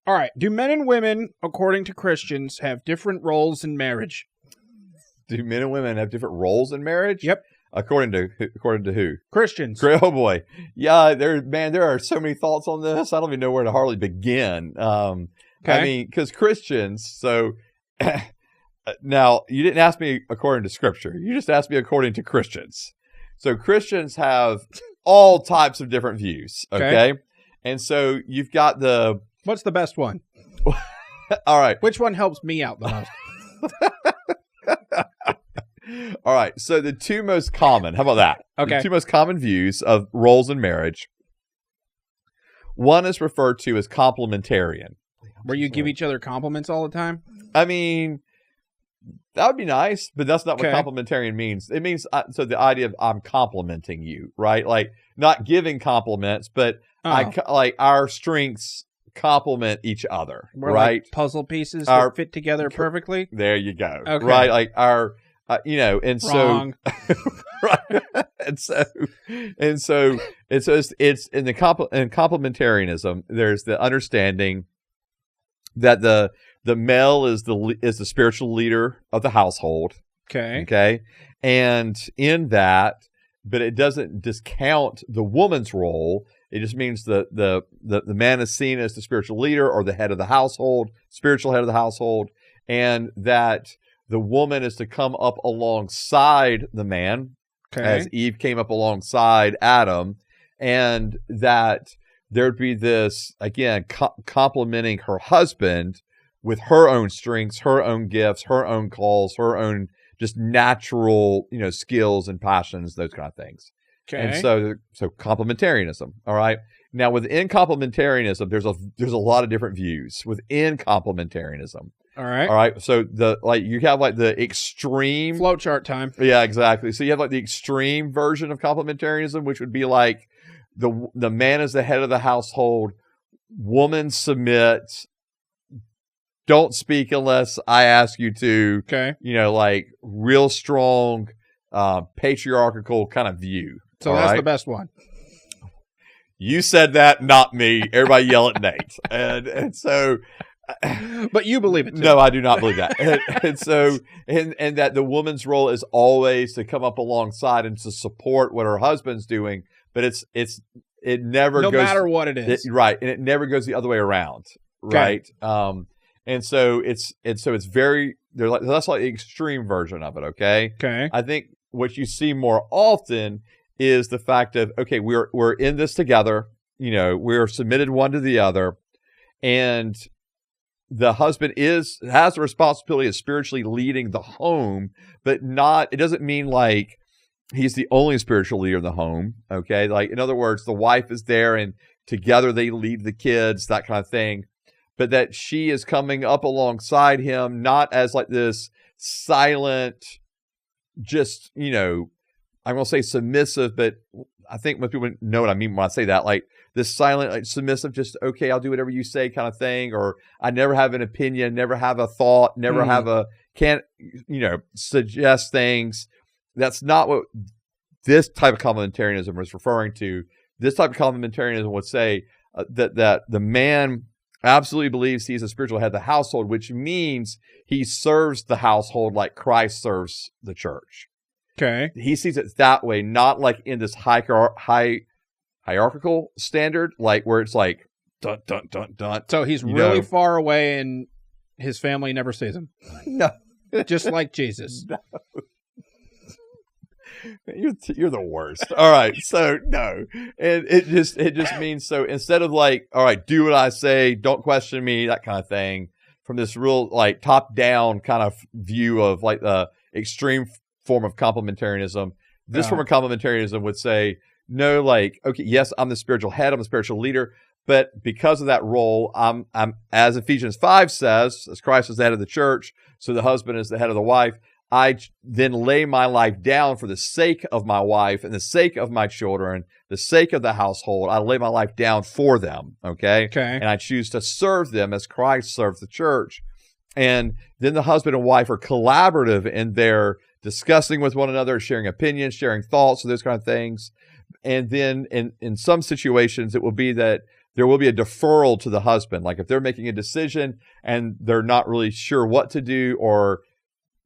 All right. Do men and women, according to Christians, have different roles in marriage? Do men and women have different roles in marriage? Yep. According to who? Christians. Oh boy, yeah. There are so many thoughts on this. I don't even know where to hardly begin. Okay. I mean, because Christians. So now you didn't ask me according to Scripture. You just asked me according to Christians. So Christians have all types of different views. Okay. And so you've got the. What's the best one? All right. Which one helps me out the most? All right. So the two most common, how about that? Okay. The two most common views of roles in marriage. One is referred to as complementarian. Where you give each other compliments all the time? I mean, that would be nice, but that's not what Okay. complementarian means. It means, so the idea of I'm complimenting you, right? Like not giving compliments, but like our strengths complement each other, We're right? like puzzle pieces Our- that fit togetgether perfectly? There you go. Okay. Right. Like our, and Wrong. so, right. and so it's in in complementarianism, there's the understanding that the male is the spiritual leader of the household. Okay. Okay. And in that, but it doesn't discount the woman's role. It just means the man is seen as the spiritual leader or the head of the household, spiritual head of the household, and that the woman is to come up alongside the man, as Eve came up alongside Adam, and that there'd be this, again, complementing her husband with her own strengths, her own gifts, her own calls, her own just natural, skills and passions, those kind of things. Okay. And so complementarianism. All right. Now within complementarianism, there's a lot of different views within complementarianism. All right. All right. So you have like the extreme Flowchart time. Yeah, exactly. So you have like the extreme version of complementarianism, which would be like the man is the head of the household, woman submits, don't speak unless I ask you to. Okay. Like real strong, patriarchal kind of view. So that's the best one. You said that, not me. Everybody yell at Nate. And so, but you believe it too. No, I do not believe that. and so, and that the woman's role is always to come up alongside and to support what her husband's doing. But it never no goes, matter what it is. Right. And it never goes the other way around. Right. And so it's very, that's like the extreme version of it. Okay. Okay. I think what you see more often is the fact of, okay, we're in this together, we're submitted one to the other, and the husband has the responsibility of spiritually leading the home, but it doesn't mean like he's the only spiritual leader in the home. Okay. Like, in other words, the wife is there and together they lead the kids, that kind of thing, but that she is coming up alongside him, not as like this silent, just, I'm going to say submissive, but I think most people know what I mean when I say that. Like this silent, like submissive, just, okay, I'll do whatever you say kind of thing. Or I never have an opinion, never have a thought, never can't suggest things. That's not what this type of complementarianism was referring to. This type of complementarianism would say that the man absolutely believes he's a spiritual head of the household, which means he serves the household like Christ serves the church. Okay. He sees it that way, not like in this hierarchical standard, like where it's like dun dun dun dun. So he's really far away and his family never sees him. No. Just like Jesus. No. You're the worst. All right. So no. And it just means, so instead of like, all right, do what I say, don't question me, that kind of thing, from this real like top down kind of view of like the extreme form of complementarianism. This form of complementarianism would say, no, like, okay, yes, I'm the spiritual head, I'm the spiritual leader, but because of that role, I'm as Ephesians 5 says, as Christ is the head of the church, so the husband is the head of the wife, I then lay my life down for the sake of my wife and the sake of my children, the sake of the household. I lay my life down for them, okay? And I choose to serve them as Christ served the church. And then the husband and wife are collaborative in their discussing with one another, sharing opinions, sharing thoughts, those kind of things. And then in some situations, it will be that there will be a deferral to the husband. Like if they're making a decision and they're not really sure what to do, or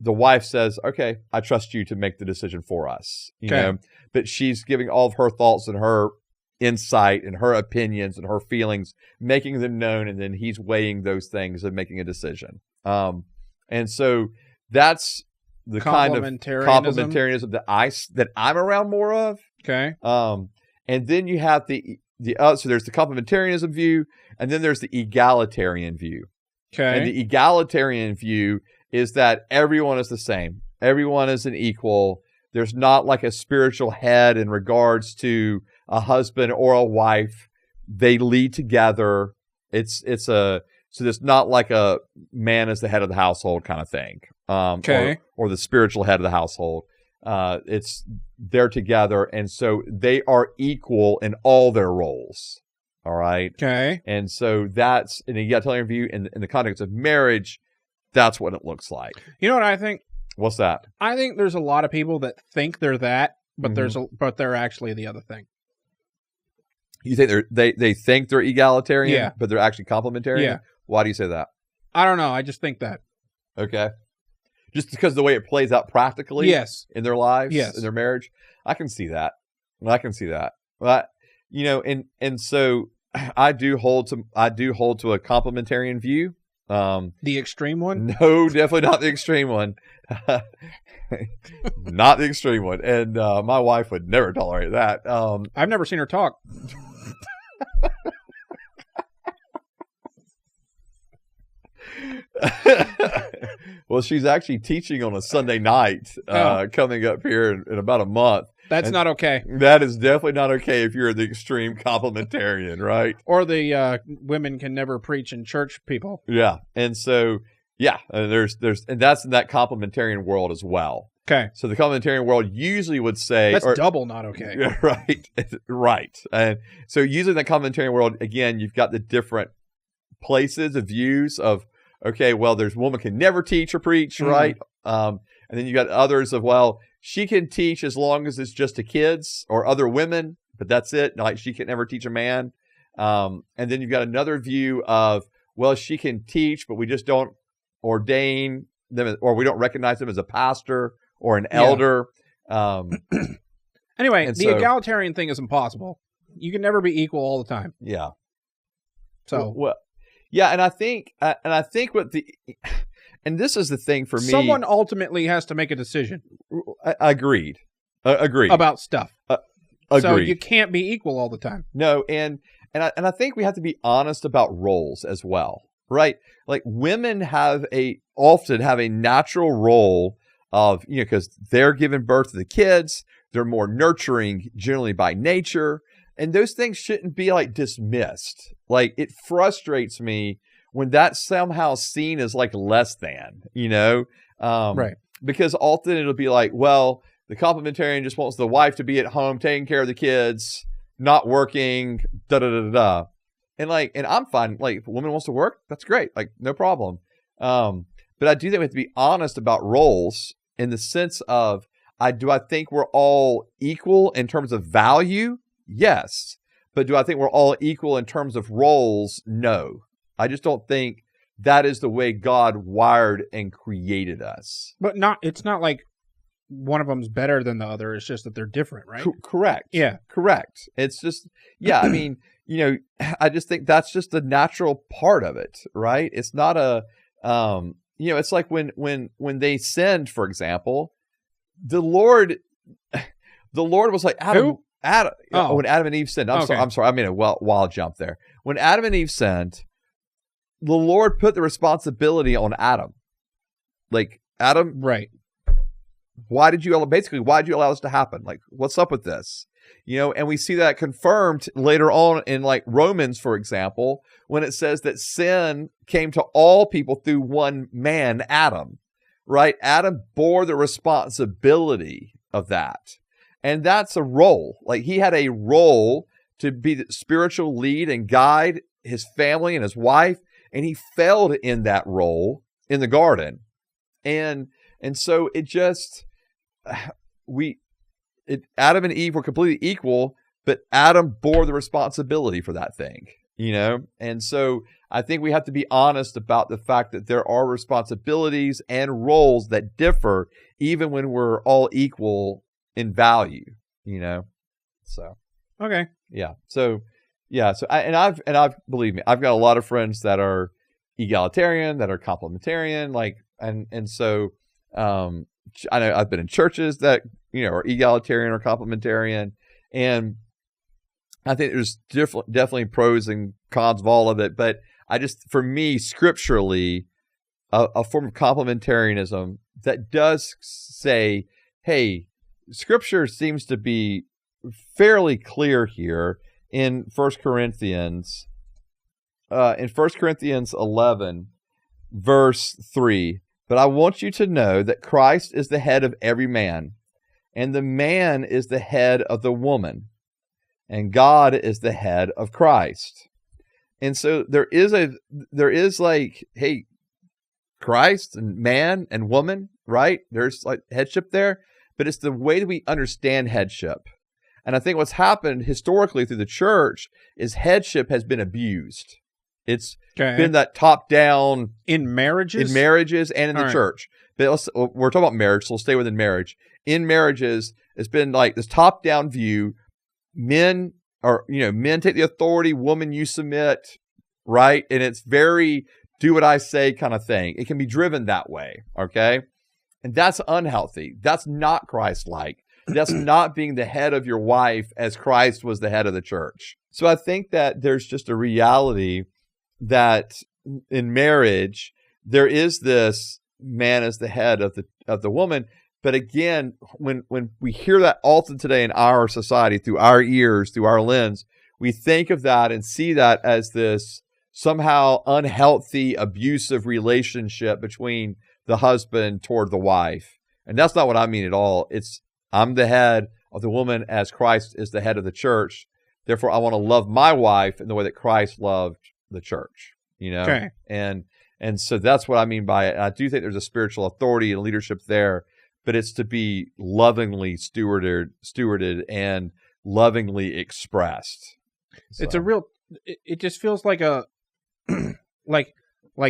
the wife says, okay, I trust you to make the decision for us, you know, but she's giving all of her thoughts and her insight and her opinions and her feelings, making them known. And then he's weighing those things and making a decision. And so that's the kind of complementarianism that I'm around more of. Okay. And then you have so there's the complementarianism view, and then there's the egalitarian view. Okay. And the egalitarian view is that everyone is the same. Everyone is an equal. There's not like a spiritual head in regards to a husband or a wife. They lead together. So there's not like a man as the head of the household kind of thing. Or the spiritual head of the household. They're together, and so they are equal in all their roles. All right. Okay. And so that's an egalitarian view in the context of marriage. That's what it looks like. You know what I think? What's that? I think there's a lot of people that think they're that, but but they're actually the other thing. You think they think they're egalitarian, yeah, but they're actually complementarian? Yeah. Why do you say that? I don't know. I just think that. Okay. Just because of the way it plays out practically, yes, in their lives, yes, in their marriage, I can see that. But you know, and so I do hold to a complementarian view. The extreme one? No, definitely not the extreme one. Not the extreme one. And my wife would never tolerate that. I've never seen her talk. Well, she's actually teaching on a Sunday night coming up here in about a month. That's not okay. That is definitely not okay if you're the extreme complementarian, right? Or the women can never preach in church people. Yeah. And so, yeah, and and that's in that complementarian world as well. Okay. So the complementarian world usually would say... That's double not okay. Yeah, right. Right. And so usually in the complementarian world, again, you've got the different places of views of, okay, well, there's woman can never teach or preach, right? And then you got others of, well, she can teach as long as it's just to kids or other women, but that's it. Like she can never teach a man. And then you've got another view of, well, she can teach, but we just don't ordain them, or we don't recognize them as a pastor or an elder. Anyway, the egalitarian thing is impossible. You can never be equal all the time. Yeah. So, well, yeah, and I think and this is the thing for me. Someone ultimately has to make a decision. Agreed. Agreed. About stuff. Agreed. So you can't be equal all the time. No, and I think we have to be honest about roles as well, right? Like women often have a natural role of, because they're giving birth to the kids, they're more nurturing generally by nature, and those things shouldn't be like dismissed. Like it frustrates me when that's somehow seen as like less than, right? Because often it'll be like, well, the complementarian just wants the wife to be at home taking care of the kids, not working, and I'm fine. Like if a woman wants to work, that's great. Like no problem. But I do think we have to be honest about roles in the sense of, I think we're all equal in terms of value? Yes. But do I think we're all equal in terms of roles? No. I just don't think that is the way God wired and created us. But it's not like one of them's better than the other. It's just that they're different, right? Correct. Yeah. Correct. It's just, I mean, I just think that's just the natural part of it, right? It's not it's like when they sinned, for example, the Lord was like, Adam. Who? When Adam and Eve sinned. I'm sorry. I made a wild jump there. When Adam and Eve sinned, the Lord put the responsibility on Adam. Like, Adam, right? Why did you allow this to happen? Like, what's up with this? And we see that confirmed later on in like Romans, for example, when it says that sin came to all people through one man, Adam, right? Adam bore the responsibility of that. And that's a role. Like he had a role to be the spiritual lead and guide his family and his wife. And he failed in that role in the garden. And so it just, Adam and Eve were completely equal, but Adam bore the responsibility for that thing, And so I think we have to be honest about the fact that there are responsibilities and roles that differ even when we're all equal in value, So Okay. yeah. So I've believe me, I've got a lot of friends that are egalitarian, that are complementarian, so I know I've been in churches that are egalitarian or complementarian, and I think there's definitely pros and cons of all of it. But for me, scripturally, a form of complementarianism that does say, hey, Scripture seems to be fairly clear here in 1 Corinthians. In 1 Corinthians 11, verse 3, but I want you to know that Christ is the head of every man, and the man is the head of the woman, and God is the head of Christ. And so there is like, hey, Christ and man and woman, right? There's like headship there, but it's the way that we understand headship. And I think what's happened historically through the church is headship has been abused. It's been that top-down in marriages, and in the church. But we're talking about marriage, so we'll stay within marriage. In marriages, it's been like this top-down view. Men take the authority. Woman, you submit, right? And it's very do what I say kind of thing. It can be driven that way, okay? And that's unhealthy. That's not Christ-like. That's not being the head of your wife as Christ was the head of the church. So I think that there's just a reality that in marriage, there is this man as the head of the woman. But again, when we hear that often today in our society, through our ears, through our lens, we think of that and see that as this somehow unhealthy, abusive relationship between the husband toward the wife. And that's not what I mean at all. I'm the head of the woman as Christ is the head of the church. Therefore, I want to love my wife in the way that Christ loved the church, Okay. And so that's what I mean by it. And I do think there's a spiritual authority and leadership there, but it's to be lovingly stewarded and lovingly expressed. So. It's it just feels like like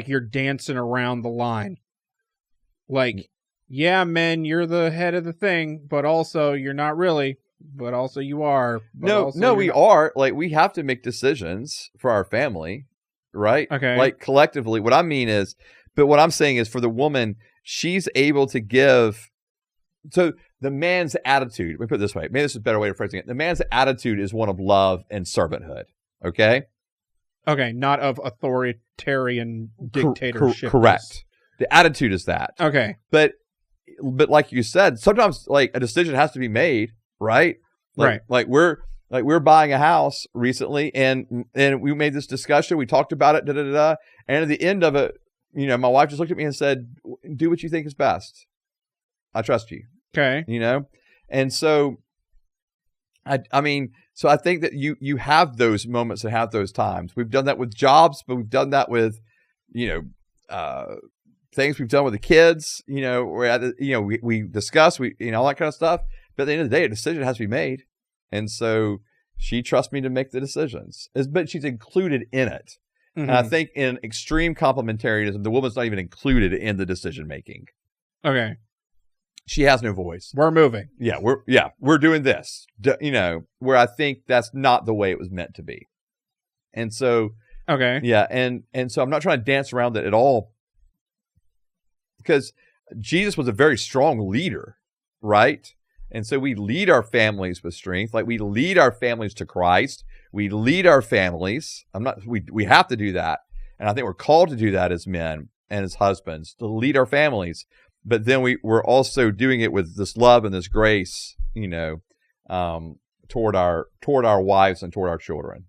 you're dancing around the line. Like, yeah, men, you're the head of the thing, but also you're not really, but also you are. No, we are. Like, we have to make decisions for our family, right? Okay. Like, collectively. What I mean is, but what I'm saying is for the woman, she's able to give. So the man's attitude, let me put it this way. Maybe this is a better way of phrasing it. The man's attitude is one of love and servanthood, okay? Okay, not of authoritarian dictatorship. Correct. The attitude is that. Okay. But like you said, sometimes like a decision has to be made, right? Right. Like we're buying a house recently, and we made this discussion. We talked about it, and at the end of it, my wife just looked at me and said, "Do what you think is best. I trust you." Okay. And so I mean, so I think that you have those moments and have those times. We've done that with jobs, but we've done that with, things we've done with the kids, we discuss, all that kind of stuff. But at the end of the day, a decision has to be made. And so she trusts me to make the decisions, but she's included in it. Mm-hmm. And I think in extreme complementarianism, the woman's not even included in the decision making. Okay. She has no voice. We're moving. Yeah, we're doing this. Where I think that's not the way it was meant to be. And so, okay. Yeah, and so I'm not trying to dance around it at all, because Jesus was a very strong leader, right? And so we lead our families with strength, like we lead our families to Christ. We lead our families. We have to do that. And I think we're called to do that as men and as husbands, to lead our families. But then we're also doing it with this love and this grace, toward our wives and toward our children.